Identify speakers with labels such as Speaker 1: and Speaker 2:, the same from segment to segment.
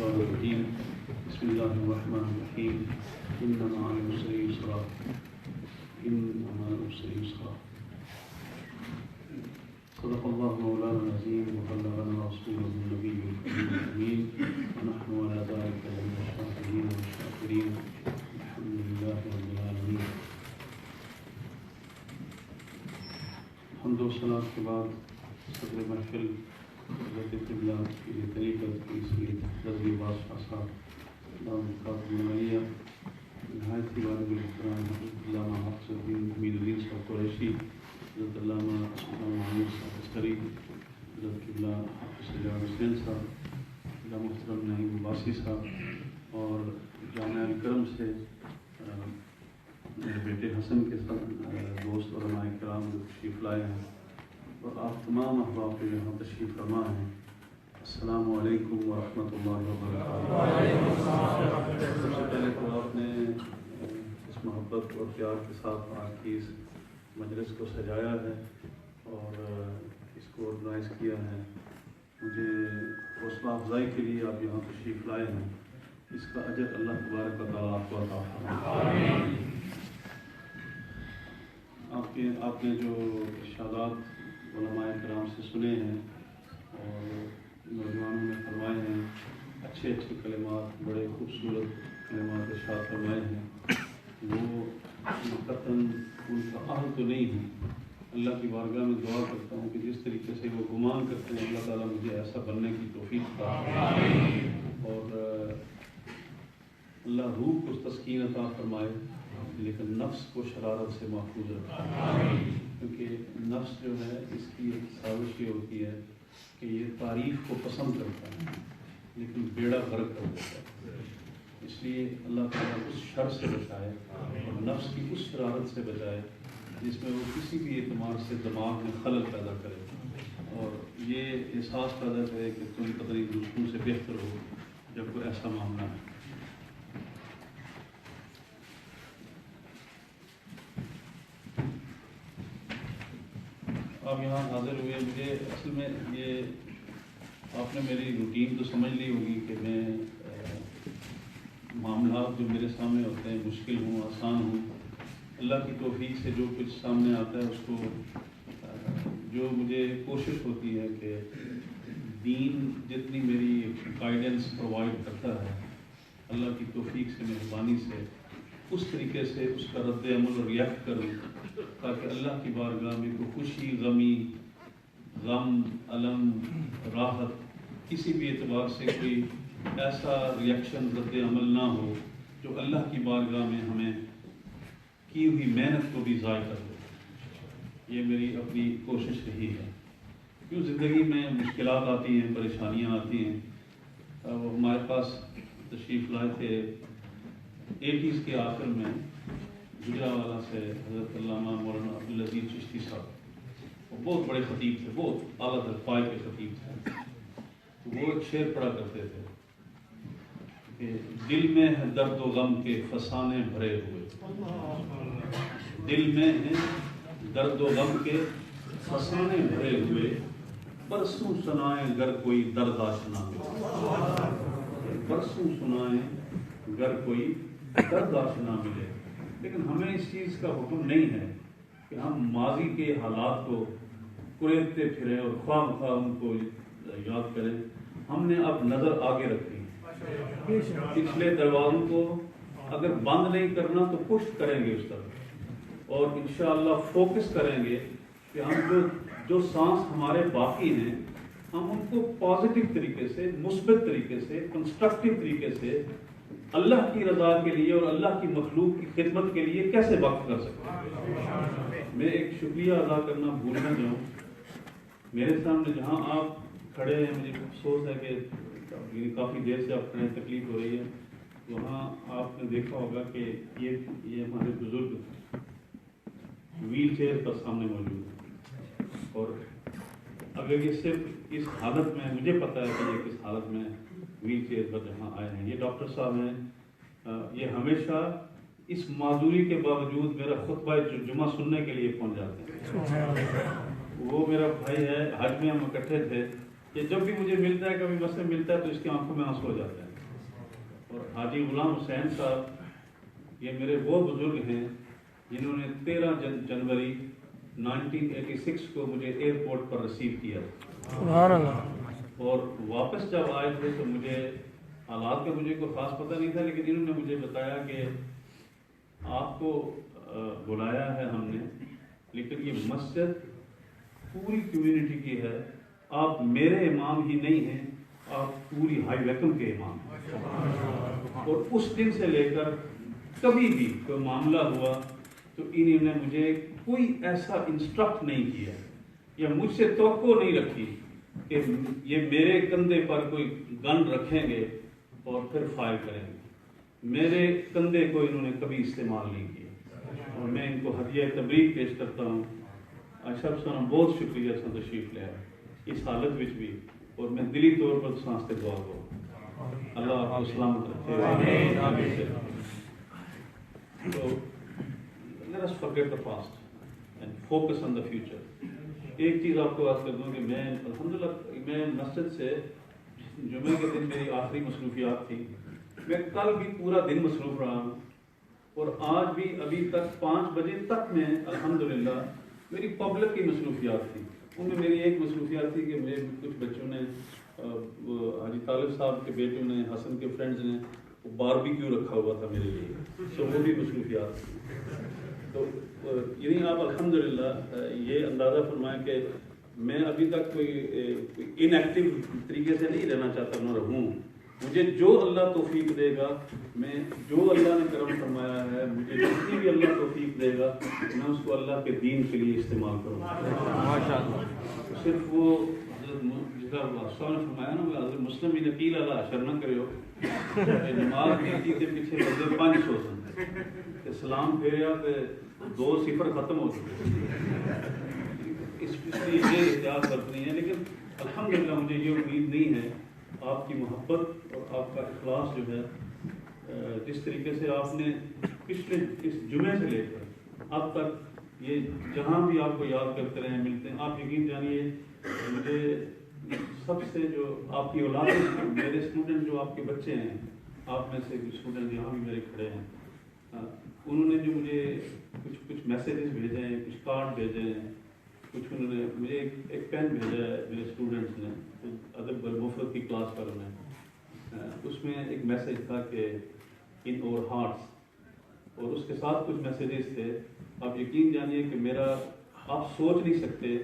Speaker 1: الشيطان الرجيم بسم الله الرحمن الرحيم إن مع العسر يسرا إن مع العسر يسرا صدق الله مولانا العظيم وبلغنا رسوله النبي الكريم الأمين ونحن على ذلك من الشاهدين والشاكرين الحمد لله رب العالمين. حمد و ثنا کے بعد صدر محفل حضرت قبلہ کی طریقت کی سید رضوی بادشاہ صاحب دامنیہ نہایت ہی والد الکرام علامہ حافظ الدین حمید الدین صاحب قریشی، حضرت علامہ محمود صاحب عسکری، حضرت قبلہ حافظ سجاد حسین صاحب، علامہ محترم نعیم عباسی صاحب، اور جامعہ الکرم سے میرے بیٹے حسن کے ساتھ دوست علماء کرام جو تشریف لائے ہیں، اور آپ تمام احباب جو یہاں تشریف فرما ہیں، السلام علیکم ورحمۃ اللہ وبرکاتہ۔ سب سے پہلے تو آپ نے اس محبت اور پیار کے ساتھ آج کی اس مجلس کو سجایا ہے اور اس کو آرگنائز کیا ہے، مجھے حوصلہ افزائی کے لیے آپ یہاں تشریف لائے ہیں، اس کا اجر اللہ تبارک و تعالیٰ آپ کو عطا فرمائے۔ آپ نے جو ارشادات علماء کرام سے سنے ہیں اور نوجوانوں نے فرمائے ہیں، اچھے کلمات، بڑے خوبصورت کلمات ارشاد فرمائے ہیں، وہ قطعاً ان کا اہل تو نہیں ہے۔ اللہ کی بارگاہ میں دعا کرتا ہوں کہ جس طریقے سے وہ گمان کرتے ہیں، اللہ تعالیٰ مجھے ایسا بننے کی توفیق عطا فرمائے اور اللہ روح کو تسکین عطا فرمائے، لیکن نفس کو شرارت سے محفوظ رکھے، کیونکہ نفس جو ہے اس کی ایک سازش یہ ہوتی ہے کہ یہ تعریف کو پسند کرتا ہے لیکن بیڑا غرق کر دیتا ہے۔ اس لیے اللہ تعالیٰ اس شر سے بچائے اور نفس کی اس شرارت سے بچائے جس میں وہ کسی بھی اعتبار سے دماغ میں خلل پیدا کرے اور یہ احساس پیدا کرے کہ تم پتہ نہیں دوسروں سے بہتر ہو جب کوئی ایسا معاملہ ہے۔ آپ یہاں حاضر ہوئے، مجھے اصل میں یہ آپ نے میری روٹین تو سمجھ لی ہوگی کہ میں معاملات جو میرے سامنے ہوتے ہیں، مشکل ہوں آسان ہوں، اللہ کی توفیق سے جو کچھ سامنے آتا ہے اس کو جو مجھے کوشش ہوتی ہے کہ دین جتنی میری گائیڈنس پرووائڈ کرتا ہے اللہ کی توفیق سے، مہربانی سے، اس طریقے سے اس کا رد عمل اور ریئیکٹ کروں تاکہ اللہ کی بارگاہ میں کوئی خوشی، غمی، غم، الم، راحت کسی بھی اعتبار سے کوئی ایسا ریئیکشن، رد عمل نہ ہو جو اللہ کی بارگاہ میں ہمیں کی ہوئی محنت کو بھی ضائع کر دے۔ یہ میری اپنی کوشش رہی ہے، کیوں زندگی میں مشکلات آتی ہیں، پریشانیاں آتی ہیں۔ وہ ہمارے پاس تشریف لائے تھے 80s کے آخر میں گجرانوالہ سے حضرت علامہ مولانا عبدالعزیز چشتی صاحب، وہ بہت بڑے خطیب تھے، بہت اعلیٰ درجے کے خطیب تھے۔ وہ ایک شعر پڑھا کرتے تھے کہ دل میں ہے درد و غم کے فسانے بھرے ہوئے، دل میں ہے درد و غم کے فسانے بھرے ہوئے، برسوں سنائیں گر کوئی درد آشنا ملے، برسوں سنائیں گر کوئی درد آشنا ملے۔ لیکن ہمیں اس چیز کا حکم نہیں ہے کہ ہم ماضی کے حالات کو کریدتے پھریں اور خواہ مخواہ ان کو یاد کریں۔ ہم نے اب نظر آگے رکھنی ہے، پچھلے دروازوں کو اگر بند نہیں کرنا تو پشت کریں گے اس طرف، اور انشاءاللہ فوکس کریں گے کہ ہم جو سانس ہمارے باقی ہیں ہم ان کو پازیٹیو طریقے سے، مثبت طریقے سے، کنسٹرکٹیو طریقے سے اللہ کی رضا کے لیے اور اللہ کی مخلوق کی خدمت کے لیے کیسے وقف کر سکتے ہیں۔ میں ایک شکریہ ادا کرنا بھول نہ جاؤں، میرے سامنے جہاں آپ کھڑے ہیں مجھے افسوس ہے کہ کافی دیر سے آپ کھڑے، تکلیف ہو رہی ہے، وہاں آپ نے دیکھا ہوگا کہ یہ ہمارے بزرگ ویل چیئر پر سامنے موجود ہیں، اور اگر یہ صرف اس حالت میں، مجھے پتہ ہے کہ یہ کس حالت میں ویل چیئر پر جہاں آئے ہیں، یہ ڈاکٹر صاحب ہیں، یہ ہمیشہ اس معذوری کے باوجود میرا خطبہ جمعہ سننے کے لیے پہنچ جاتے ہیں۔ وہ میرا بھائی ہے، حج میں ہم اکٹھے تھے، کہ جب بھی مجھے ملتا ہے، کبھی بس میں ملتا ہے تو اس کی آنکھوں میں آنسو ہو جاتا ہے۔ اور حاجی غلام حسین صاحب یہ میرے وہ بزرگ ہیں جنہوں نے 13 جنوری 1986 کو مجھے ایئرپورٹ پر ریسیو کیا.
Speaker 2: سبحان اللہ.
Speaker 1: اور واپس جب آئے تھے تو مجھے حالات کا مجھے کوئی خاص پتہ نہیں تھا، لیکن انہوں نے مجھے بتایا کہ آپ کو بلایا ہے ہم نے، لیکن یہ مسجد پوری کمیونٹی کی ہے، آپ میرے امام ہی نہیں ہیں، آپ پوری ہائی ویکم کے امام ہیں. اور اس دن سے لے کر کبھی بھی کوئی معاملہ ہوا تو انہوں نے مجھے کوئی ایسا انسٹرکٹ نہیں کیا یا مجھ سے توقع نہیں رکھی کہ یہ میرے کندھے پر کوئی گن رکھیں گے اور پھر فائر کریں گے. میرے کندھے کو انہوں نے کبھی استعمال نہیں کیا، اور میں ان کو ہدیہ تبریک پیش کرتا ہوں. اشرف صاحب بہت شکریہ سن تشریف لے اس حالت وچ بھی، اور میں دلی طور پر سانس تے دعا کروں اللہ آپ کو سلامت رکھے. So let us forget the past and focus on the future. ایک چیز آپ کو عرض کر دوں کہ میں الحمدللہ میں مسجد سے جمعے کے دن میری آخری مصروفیات تھی، میں کل بھی پورا دن مصروف رہا ہوں، اور آج بھی ابھی تک 5 بجے تک میں الحمدللہ میری پبلک کی مصروفیات تھی. ان میں میری ایک مصروفیات تھی کہ میرے کچھ بچوں نے حاجی طالب صاحب کے بیٹوں نے، حسن کے فرینڈز نے باربیکیو رکھا ہوا تھا میرے لیے، سو وہ بھی مصروفیات تھی. تو یعنی آپ الحمدللہ یہ اندازہ فرمائیں کہ میں ابھی تک کوئی ان ایکٹیو طریقے سے نہیں رہنا چاہتا، نہ رہوں. مجھے جو اللہ توفیق دے گا، میں جو اللہ نے کرم فرمایا ہے، مجھے جتنی بھی اللہ توفیق دے گا میں اس کو اللہ کے دین کے لیے استعمال کروں گا. صرف وہ جس کا نے فرمایا نا، حضرت مسلم بھی نقیل اللہ شرم کرے ہو نماز نیتی کے پیچھے بندے 500 سن سلام پھیریا تے 2 صفر ختم ہو چکے. اس لیے یہ احتیاط برتنی ہے. لیکن الحمدللہ مجھے یہ امید نہیں ہے، آپ کی محبت اور آپ کا اخلاص جو ہے، جس طریقے سے آپ نے پچھلے اس جمعے سے لے کر اب تک یہ جہاں بھی آپ کو یاد کرتے رہے ملتے ہیں، آپ یقین جانیے مجھے سب سے جو آپ کی اولاد ہے، میرے اسٹوڈنٹ جو آپ کے بچے ہیں، آپ میں سے کچھ اسٹوڈنٹ یہاں بھی میرے کھڑے ہیں، انہوں نے جو مجھے کچھ میسیجز بھیجے ہیں، کچھ کارڈ بھیجے ہیں، کچھ انہوں نے مجھے ایک پین بھیجا ہے میرے اسٹوڈنٹس نے ادب مفرد کی کلاس پر. اس میں ایک میسیج تھا کہ ان اور ہارٹس، اور اس کے ساتھ کچھ میسیجز تھے. آپ یقین جانیے کہ میرا آپ سوچ نہیں سکتے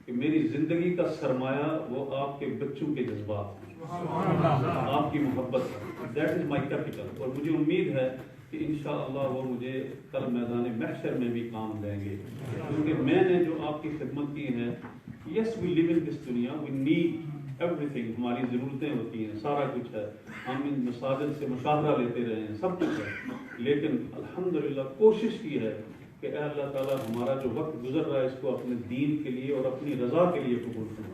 Speaker 1: کہ میری زندگی کا سرمایہ وہ آپ کے بچوں کے جذبات ہیں، آپ کی محبت ہے. That is my capital. اور مجھے امید ہے کہ انشاءاللہ وہ مجھے کل میدان محشر میں بھی کام دیں گے، کیونکہ میں نے جو آپ کی خدمت کی ہے. یس وی لیو ان دس دنیا، وی نیڈ ایوری تھنگ، ہماری ضرورتیں ہوتی ہیں، سارا کچھ ہے، ہم ان مساجد سے مشاہرہ لیتے رہے ہیں، سب کچھ ہے. لیکن الحمدللہ کوشش کی ہے کہ اے اللہ تعالیٰ ہمارا جو وقت گزر رہا ہے اس کو اپنے دین کے لیے اور اپنی رضا کے لیے قبول کروں.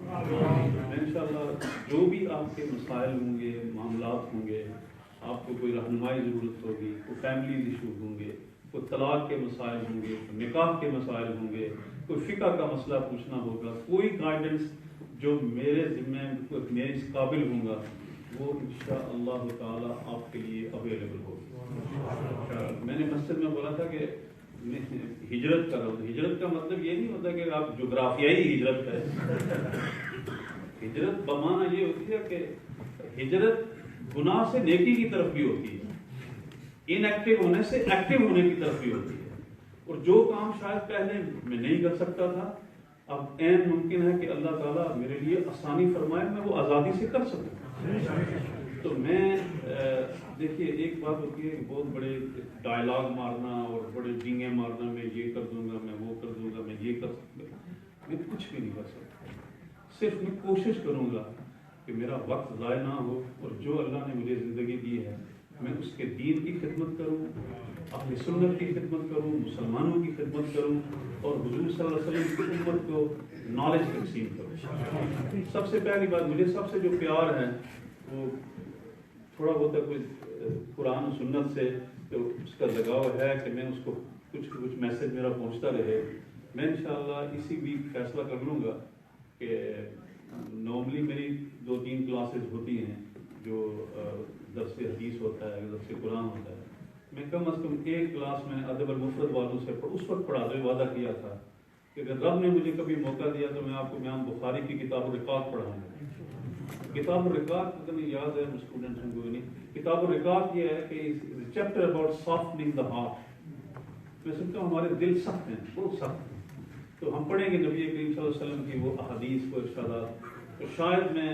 Speaker 1: انشاءاللہ جو بھی آپ کے مسائل ہوں گے، معاملات ہوں گے، آپ کو کوئی رہنمائی ضرورت ہوگی، کوئی فیملی ایشو ہوں گے، کوئی طلاق کے مسائل ہوں گے، کوئی نکاح کے مسائل ہوں گے، کوئی فقہ کا مسئلہ پوچھنا ہوگا، کوئی گائیڈنس جو میرے ذمہ میں اس قابل ہوں گا، وہ انشاءاللہ تعالی آپ کے لیے اویلیبل ہوگی. میں نے مسجد میں بولا تھا کہ میں ہجرت کر رہا ہوں. ہجرت کا مطلب یہ نہیں ہوتا کہ آپ جغرافیائی ہجرت ہے. ہجرت بمعنی یہ ہوتی ہے کہ ہجرت گناہ سے نیکی کی طرف بھی ہوتی ہے، ان ایکٹیو ہونے سے ایکٹیو ہونے کی طرف بھی ہوتی ہے. اور جو کام شاید پہلے میں نہیں کر سکتا تھا، اب عین ممکن ہے کہ اللہ تعالیٰ میرے لیے آسانی فرمائے، میں وہ آزادی سے کر سکوں. تو میں دیکھیے ایک بات ہوتی ہے کہ بہت بڑے ڈائلاگ مارنا اور بڑے ڈینگے مارنا، میں یہ کر دوں گا، میں وہ کر دوں گا، میں یہ کر سکتا ہوں. میں کچھ بھی نہیں کر سکتا. صرف میں کوشش کروں گا کہ میرا وقت ضائع نہ ہو، اور جو اللہ نے مجھے زندگی دی ہے میں اس کے دین کی خدمت کروں، اپنی سنت کی خدمت کروں، مسلمانوں کی خدمت کروں، اور حضور صلی اللہ علیہ وسلم کی امت کو نالج تقسیم کروں. سب سے پہلی بات، مجھے سب سے جو پیار ہے وہ تھوڑا بہت کوئی قرآن و سنت سے جو اس کا لگاؤ ہے کہ میں اس کو کچھ میسج میرا پہنچتا رہے. میں انشاءاللہ اسی ویک فیصلہ کر لوں گا کہ نارملی میری 2-3 کلاسز ہوتی ہیں جو درس حدیث ہوتا ہے, درس قرآن ہوتا ہے, میں کم از کم ایک کلاس میں ادب المفرد والوں سے اس وقت پڑھاتے ہوئے وعدہ کیا تھا کہ اگر رب نے مجھے کبھی موقع دیا تو میں آپ کو امام بخاری کی کتاب الرقاق پڑھاؤں گا. کتاب الرقاق پتہ نہیں یاد ہے اسٹوڈنٹس کو نہیں. کتاب الرقاق یہ ہے کہ چیپٹر اباؤٹ سافٹنگ دا ہارٹ. میں سمجھتا ہوں ہمارے دل سخت ہیں, بہت سخت ہیں, تو ہم پڑھیں گے نبی کریم صلی اللہ علیہ وسلم کی وہ احادیث کو ارشادات. تو شاید میں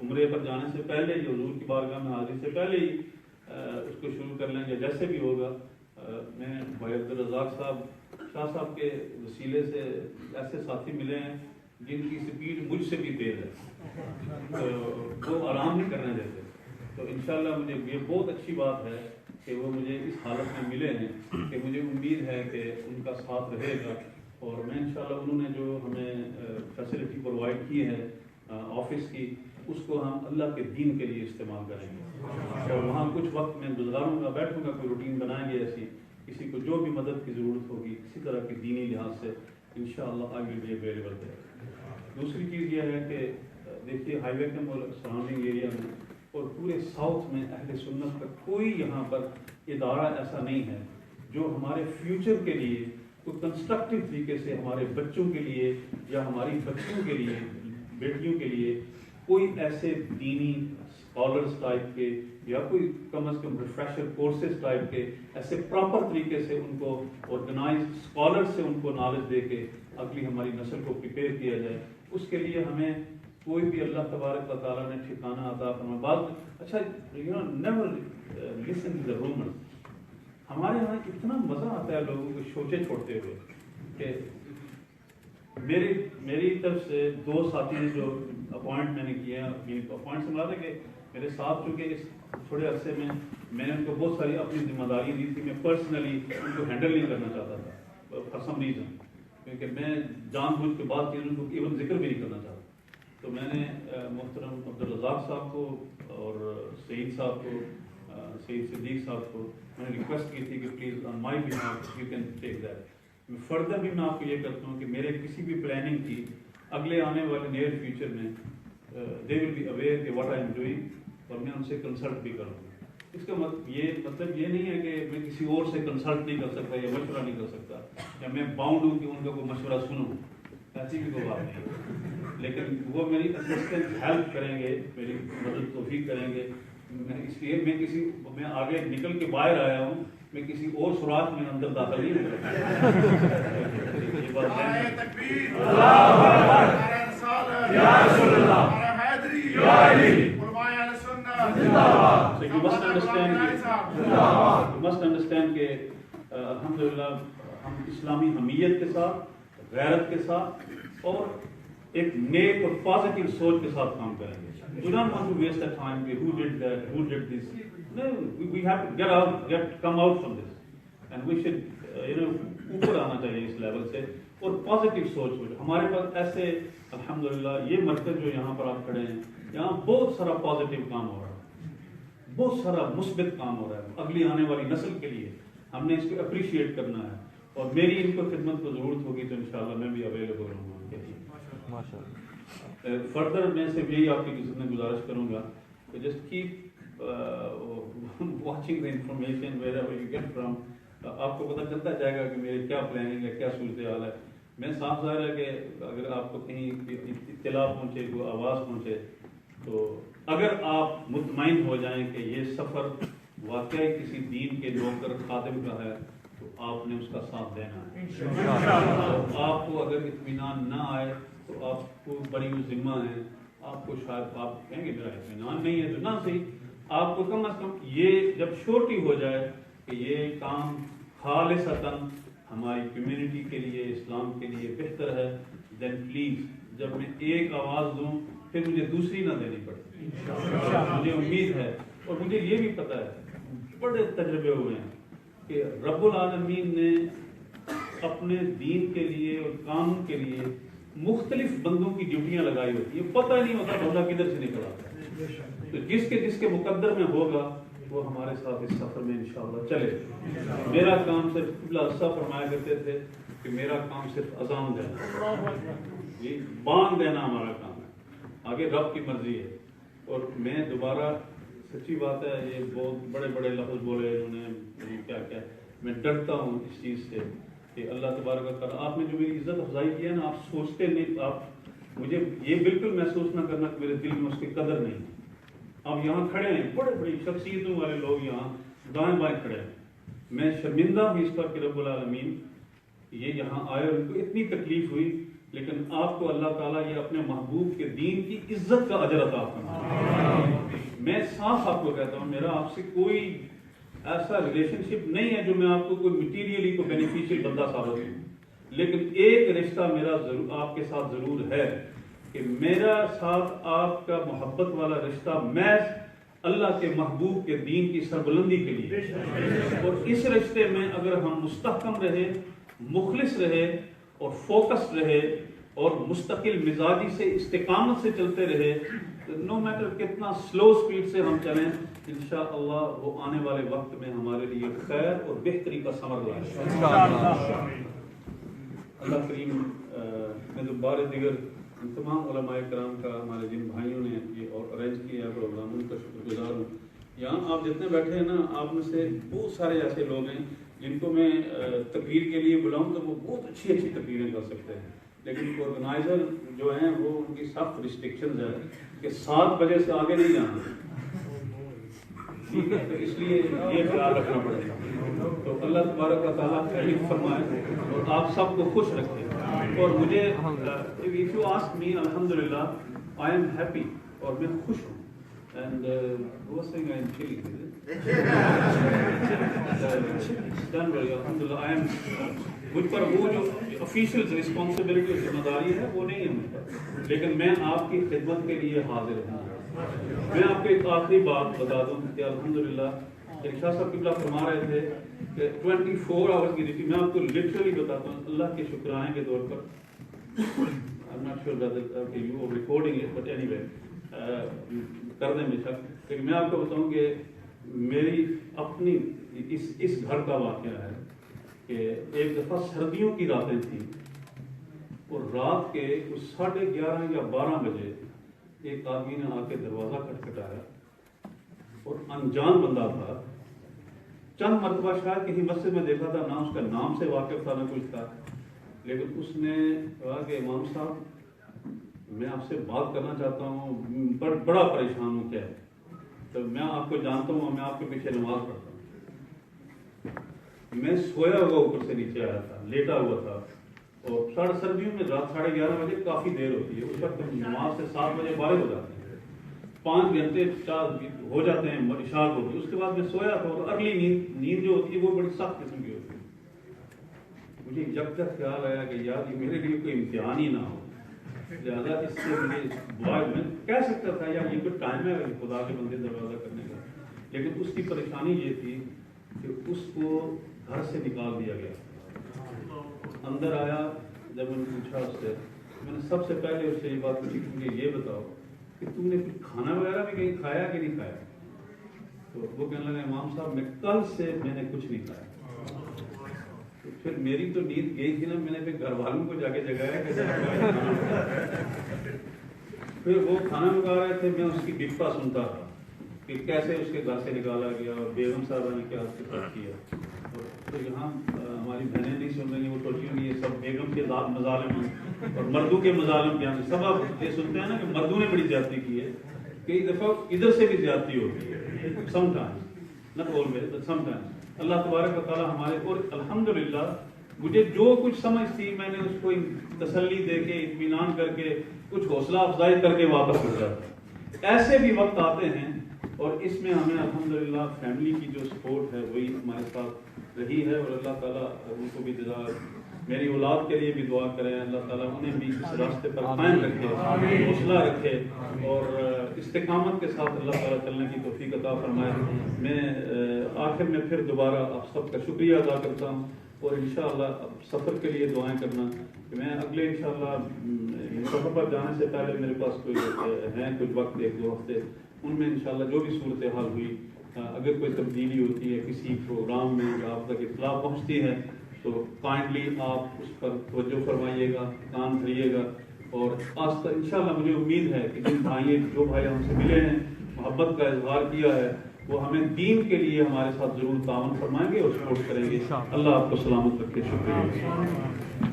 Speaker 1: عمرے پر جانے سے پہلے ہی حضور کی بارگاہ میں حاضری سے پہلے ہی اس کو شروع کر لیں گے. جیسے بھی ہوگا میں بھائی عبدالرزاق صاحب شاہ صاحب کے وسیلے سے ایسے ساتھی ملے ہیں جن کی سپیڈ مجھ سے بھی تیز ہے, تو وہ آرام نہیں کرنے دیتے. تو انشاءاللہ مجھے یہ بہت اچھی بات ہے کہ وہ مجھے اس حالت میں ملے ہیں کہ مجھے امید ہے کہ ان کا ساتھ رہے گا. اور میں انشاءاللہ انہوں نے جو ہمیں فیسلٹی پرووائڈ کی ہے آفس کی, اس کو ہم اللہ کے دین کے لیے استعمال کریں گے. اور وہاں کچھ وقت میں گزاروں گا, بیٹھوں گا, کوئی روٹین بنائیں گے ایسی, کسی کو جو بھی مدد کی ضرورت ہوگی کسی طرح کی دینی لحاظ سے انشاءاللہ آئی ول بی اویلیبل ہے. دوسری چیز یہ ہے کہ دیکھیے ہائی وے کے سراؤنڈنگ ایریا میں اور پورے ساؤتھ میں اہل سنت کا کوئی یہاں پر ادارہ ایسا نہیں ہے جو ہمارے فیوچر کے لیے کوئی کنسٹرکٹیو طریقے سے ہمارے بچوں کے لیے یا ہماری بچیوں کے لیے, بیٹیوں کے لیے کوئی ایسے دینی اسکالرس ٹائپ کے یا کوئی کم از کم ریفریشر کورسز ٹائپ کے ایسے پراپر طریقے سے ان کو آرگنائزڈ اسکالر سے ان کو نالج دے کے اگلی ہماری نسل کو پریپیئر کیا جائے. اس کے لیے ہمیں کوئی بھی اللہ تبارک و تعالیٰ نے ٹھکانہ عطا فرمایا. بات اچھا never listen to the rumours. ہمارے یہاں اتنا مزہ آتا ہے لوگوں کو شوچے چھوڑتے ہوئے کہ میری طرف سے 2 ساتھی نے جو اپوائنٹ میں نے کیا, اپوائنٹ سے مراد ہے کہ میرے ساتھ چونکہ اس تھوڑے عرصے میں نے ان کو بہت ساری اپنی ذمہ داری دی تھی. میں پرسنلی ان کو ہینڈل نہیں کرنا چاہتا تھا فار سم ریزن, کیونکہ میں جان بوجھ کے بعد چیزوں کو ایون ذکر بھی نہیں کرنا چاہتا. تو میں نے محترم عبدالرزاق صاحب کو اور سعید صاحب کو, سعید صدیق صاحب کو میں نے ریکویسٹ کی تھی کہ please on my behalf you can take that. Further بھی میں آپ کو یہ کرتا ہوں کہ میرے کسی بھی پلاننگ کی اگلے آنے والے نیئر فیوچر میں دے ول بی اویئر کہ واٹ آئی ایم ڈوئنگ, اور میں ان سے کنسلٹ بھی کروں گا. اس کا مطلب یہ نہیں ہے کہ میں کسی اور سے کنسلٹ نہیں کر سکتا یا مشورہ نہیں کر سکتا یا میں باؤنڈ ہوں کہ ان کا کوئی مشورہ سنوں, ایسی بھی کوئی بات نہیں. لیکن وہ میری اسسٹنٹ ہیلپ کریں گے, میری مدد توفیق کریں گے. اس لیے میں آگے نکل کے باہر آیا ہوں, میں کسی اور سوراخ میں اندر داخل نہیں ہوں. You must understand کہ الحمدللہ ہم اسلامی حمیت کے ساتھ, غیرت کے ساتھ اور ایک نیک اور پازیٹیو سوچ کے ساتھ کام کریں گے. We don't want to waste our time. Who did that? Who did this? No, we have to come out from this, and we should, اوپر آنا چاہیے اس لیول سے اور پازیٹیو سوچ. ہمارے پاس ایسے الحمدللہ یہ مرکز جو یہاں پر آپ کھڑے ہیں, یہاں بہت سارا پازیٹیو کام ہو رہا ہے, بہت سارا مثبت کام ہو رہا ہے اگلی آنے والی نسل کے لیے. ہم نے اس کو اپریشیٹ کرنا ہے اور میری ان کو خدمت کو ضرورت ہوگی تو انشاءاللہ میں بھی اویلیبل رہوں گا ان کے لیے. فردر میں صرف یہی آپ کی خدمت میں گزارش کروں گا کہ just keep watching the information wherever you get from. آپ کو پتہ چلتا جائے گا کہ میرے کیا پلاننگ ہے, کیا صورتحال ہے. میں صاف ظاہر ہے کہ اگر آپ کو کہیں اطلاع پہنچے, کوئی آواز پہنچے, تو اگر آپ مطمئن ہو جائیں کہ یہ سفر واقعی کسی دین کے نوکر خادم کا ہے تو آپ نے اس کا ساتھ دینا ہے. آپ کو اگر اطمینان نہ آئے تو آپ کو بڑی ذمہ ہے, آپ کو شاید آپ کہیں گے میرا اطمینان نہیں ہے تو نہ صحیح, آپ کو کم از کم یہ جب شورٹی ہو جائے کہ یہ کام خالصتاً ہماری کمیونٹی کے لیے, اسلام کے لیے بہتر ہے, دین پلیز جب میں ایک آواز دوں پھر مجھے دوسری نہ دینی پڑتی. مجھے امید ہے اور مجھے یہ بھی پتہ ہے, بڑے تجربے ہوئے ہیں کہ رب العالمین نے اپنے دین کے لیے اور قانون کے لیے مختلف بندوں کی ڈیوٹیاں لگائی ہوتی ہیں. پتہ نہیں ہوتا بندہ کدھر سے نکل آتا ہے. تو جس کے مقدر میں ہوگا وہ ہمارے ساتھ اس سفر میں انشاءاللہ چلے. میرا کام صرف قبلہ اصح فرمایا کرتے تھے کہ میرا کام صرف اذان دینا, یہ بانگ دینا ہمارا کام ہے, آگے رب کی مرضی ہے. اور میں دوبارہ سچی بات ہے، یہ بہت بڑے بڑے لفظ بولے انہوں نے، کیا کیا میں ڈرتا ہوں اس چیز سے کہ اللہ تبارک و تعالیٰ، آپ نے جو میری عزت افزائی کی ہے نا، آپ سوچتے نہیں، آپ مجھے یہ بالکل محسوس نہ کرنا کہ میرے دل میں اس کی قدر نہیں. آپ یہاں کھڑے ہیں، بڑے بڑی شخصیتوں والے لوگ یہاں دائیں بائیں کھڑے ہیں. میں شرمندہ ہوں اس پر کہ رب العالمین یہ یہاں آئے اور ان کو اتنی تکلیف ہوئی، لیکن آپ کو اللہ تعالیٰ یہ اپنے محبوب کے دین کی عزت کا اجر عطا فرمائے. میں صاف آپ کو کہتا ہوں، میرا آپ سے کوئی ایسا ریلیشن شپ نہیں ہے جو میں آپ کو کوئی مٹیریلی کو بینیفیشیل بندہ ثابت ہوں، لیکن ایک رشتہ میرا ضرور آپ کے ساتھ ضرور ہے کہ میرا ساتھ آپ کا محبت والا رشتہ محض اللہ کے محبوب کے دین کی سربلندی کے لیے. اور اس رشتے میں اگر ہم مستحکم رہے، مخلص رہے اور فوکس رہے اور مستقل مزاجی سے استقامت سے چلتے رہے، نو میٹر کتنا سلو سپیڈ سے ہم چلیں، انشاءاللہ وہ آنے والے وقت میں ہمارے لیے خیر اور بہتری کا ثمر لائے. اللہ کریم میں دوبارہ دیگر تمام علماء کرام کا، ہمارے جن بھائیوں نے یہ اور ارینج کیا ہے پروگرام، ان کا شکر گزار ہوں. یہاں آپ جتنے بیٹھے ہیں نا، آپ میں سے بہت سارے ایسے لوگ ہیں جن کو میں تقریر کے لیے بلاؤں تو وہ بہت اچھی اچھی تقریریں کر سکتے ہیں، لیکن آرگنائزر جو ہیں وہ ان کی سخت ریسٹرکشنز ہے کہ 7 بجے سے آگے نہیں جانا. ٹھیک ہے، تو اس لیے یہ خیال رکھنا پڑے گا. تو اللہ تبارک و تعالیٰ خیر فرمائے اور آپ سب کو خوش رکھے. اور مجھے if you ask me, الحمدللہ I am happy اور میں خوش ہوں. And who was saying I am chilling? January, alhamdulillah, I am. مجھ پر وہ جو official responsibility اور ذمہ داری ہے وہ نہیں ہے مجھ پر، لیکن میں آپ کی خدمت کے لیے حاضر ہوں. میں آپ کو ایک آخری بات بتا دوں کہ الحمدللہ ایک شاہ صاحب قبلہ فرما رہے تھے کہ 24 آورس کی ڈیوٹی. میں آپ کو لٹرلی بتاتا ہوں اللہ کے شکرانے کے طور پر. I'm not sure whether you are recording it, but anyway, کر دیں بے شک. لیکن میں آپ کو بتاؤں کہ میری اپنی اس گھر کا واقعہ ہے کہ ایک دفعہ سردیوں کی راتیں تھیں اور رات کے 11:30 یا 12 بجے ایک آدمی نے آ کے دروازہ کھٹکھٹایا اور انجان بندہ تھا. چند مرتبہ شاید کسی مسجد میں دیکھا تھا، نہ اس کا نام سے واقف تھا نہ کچھ تھا، لیکن اس نے کہا کہ امام صاحب میں آپ سے بات کرنا چاہتا ہوں، بڑا پریشان ہوں. کیا ہے؟ تو میں آپ کو جانتا ہوں، میں آپ کے پیچھے نماز پڑھتا ہوں. میں سویا ہوا اوپر سے نیچے آیا تھا، لیٹا ہوا تھا، اور سردیوں میں رات 11:30 بجے کافی دیر ہوتی ہے. اس وقت نماز سے 7 بجے فارغ ہو جاتے ہیں، 5 گھنٹے 4 ہو جاتے ہیں، عشاء ہوتی ہے. اس کے بعد میں سویا تھا اور ارلی نیند جو ہوتی ہے وہ بڑی سخت قسم کی ہوتی ہے. مجھے جب تک خیال آیا کہ یار یہ میرے لیے کوئی امتحان ہی نہ ہو، لہٰذا اس سے مجھے دعا میں کہہ سکتا تھا یار یہ کوئی ٹائم ہے خدا کے بندے دروازہ کرنے کا، لیکن اس کی پریشانی یہ تھی کہ اس کو گھر سے نکال دیا گیا. اندر آیا، جب میں نے پوچھا اس سے، میں نے سب سے پہلے اس سے یہ بات پوچھی کہ یہ بتاؤ کہ تم نے کچھ کھانا وغیرہ بھی کہیں کھایا کہ نہیں کھایا؟ تو وہ کہنے لگا امام صاحب میں کل سے میں نے کچھ نہیں کھایا. تو پھر میری تو نیند گئی تھی نا، میں نے پھر گھر والوں کو جا کے جگایا کہ پھر وہ کھانا پکا رہے تھے، میں اس کی ڈپا سنتا رہا کہ کیسے اس کے گھر سے نکالا گیا اور بیگم صاحبہ نے کیا اس کے ساتھ کیا. تو یہاں ہماری بہنیں نہیں سن رہی، وہ سوچی ہوں یہ سب بیگم کے مظالم ہیں اور مردوں کے مظالم کیا ہیں. سب آپ یہ سنتے ہیں نا کہ مردوں نے بڑی زیادتی کی ہے، کئی دفعہ ادھر سے بھی زیادتی ہوتی ہے، sometimes not always but sometimes. اللہ تبارک و تعالیٰ ہمارے، اور الحمدللہ مجھے جو کچھ سمجھ تھی میں نے اس کو تسلی دے کے اطمینان کر کے کچھ حوصلہ افزائی کر کے واپس ہو جاتا. ایسے بھی وقت آتے ہیں اور اس میں ہمیں الحمدللہ فیملی کی جو سپورٹ ہے وہی ہمارے ساتھ رہی ہے، اور اللہ تعالیٰ ان کو بھی میری اولاد کے لیے بھی دعا کریں، اللہ تعالیٰ انہیں بھی اس راستے پر قائم رکھے، حوصلہ رکھے اور استقامت کے ساتھ اللہ تعالیٰ چلنے کی توفیق عطا فرمائے. میں آخر میں پھر دوبارہ آپ سب کا شکریہ ادا کرتا ہوں اور انشاءاللہ سفر کے لیے دعائیں کرنا کہ میں اگلے انشاءاللہ سفر پر جانے سے پہلے میرے پاس کوئی ہیں کچھ وقت 1-2 ہفتے، ان میں انشاءاللہ جو بھی صورتحال ہوئی، اگر کوئی تبدیلی ہوتی ہے کسی پروگرام میں یا آپ تک اطلاع پہنچتی ہے تو کائنڈلی آپ اس پر توجہ فرمائیے گا، کان دھریے گا. اور آج تک انشاءاللہ مجھے امید ہے کہ جو بھائی ہم سے ملے ہیں محبت کا اظہار کیا ہے وہ ہمیں دین کے لیے ہمارے ساتھ ضرور تعاون فرمائیں گے اور سپورٹ کریں گے. اللہ آپ کو سلامت رکھے. شکریہ.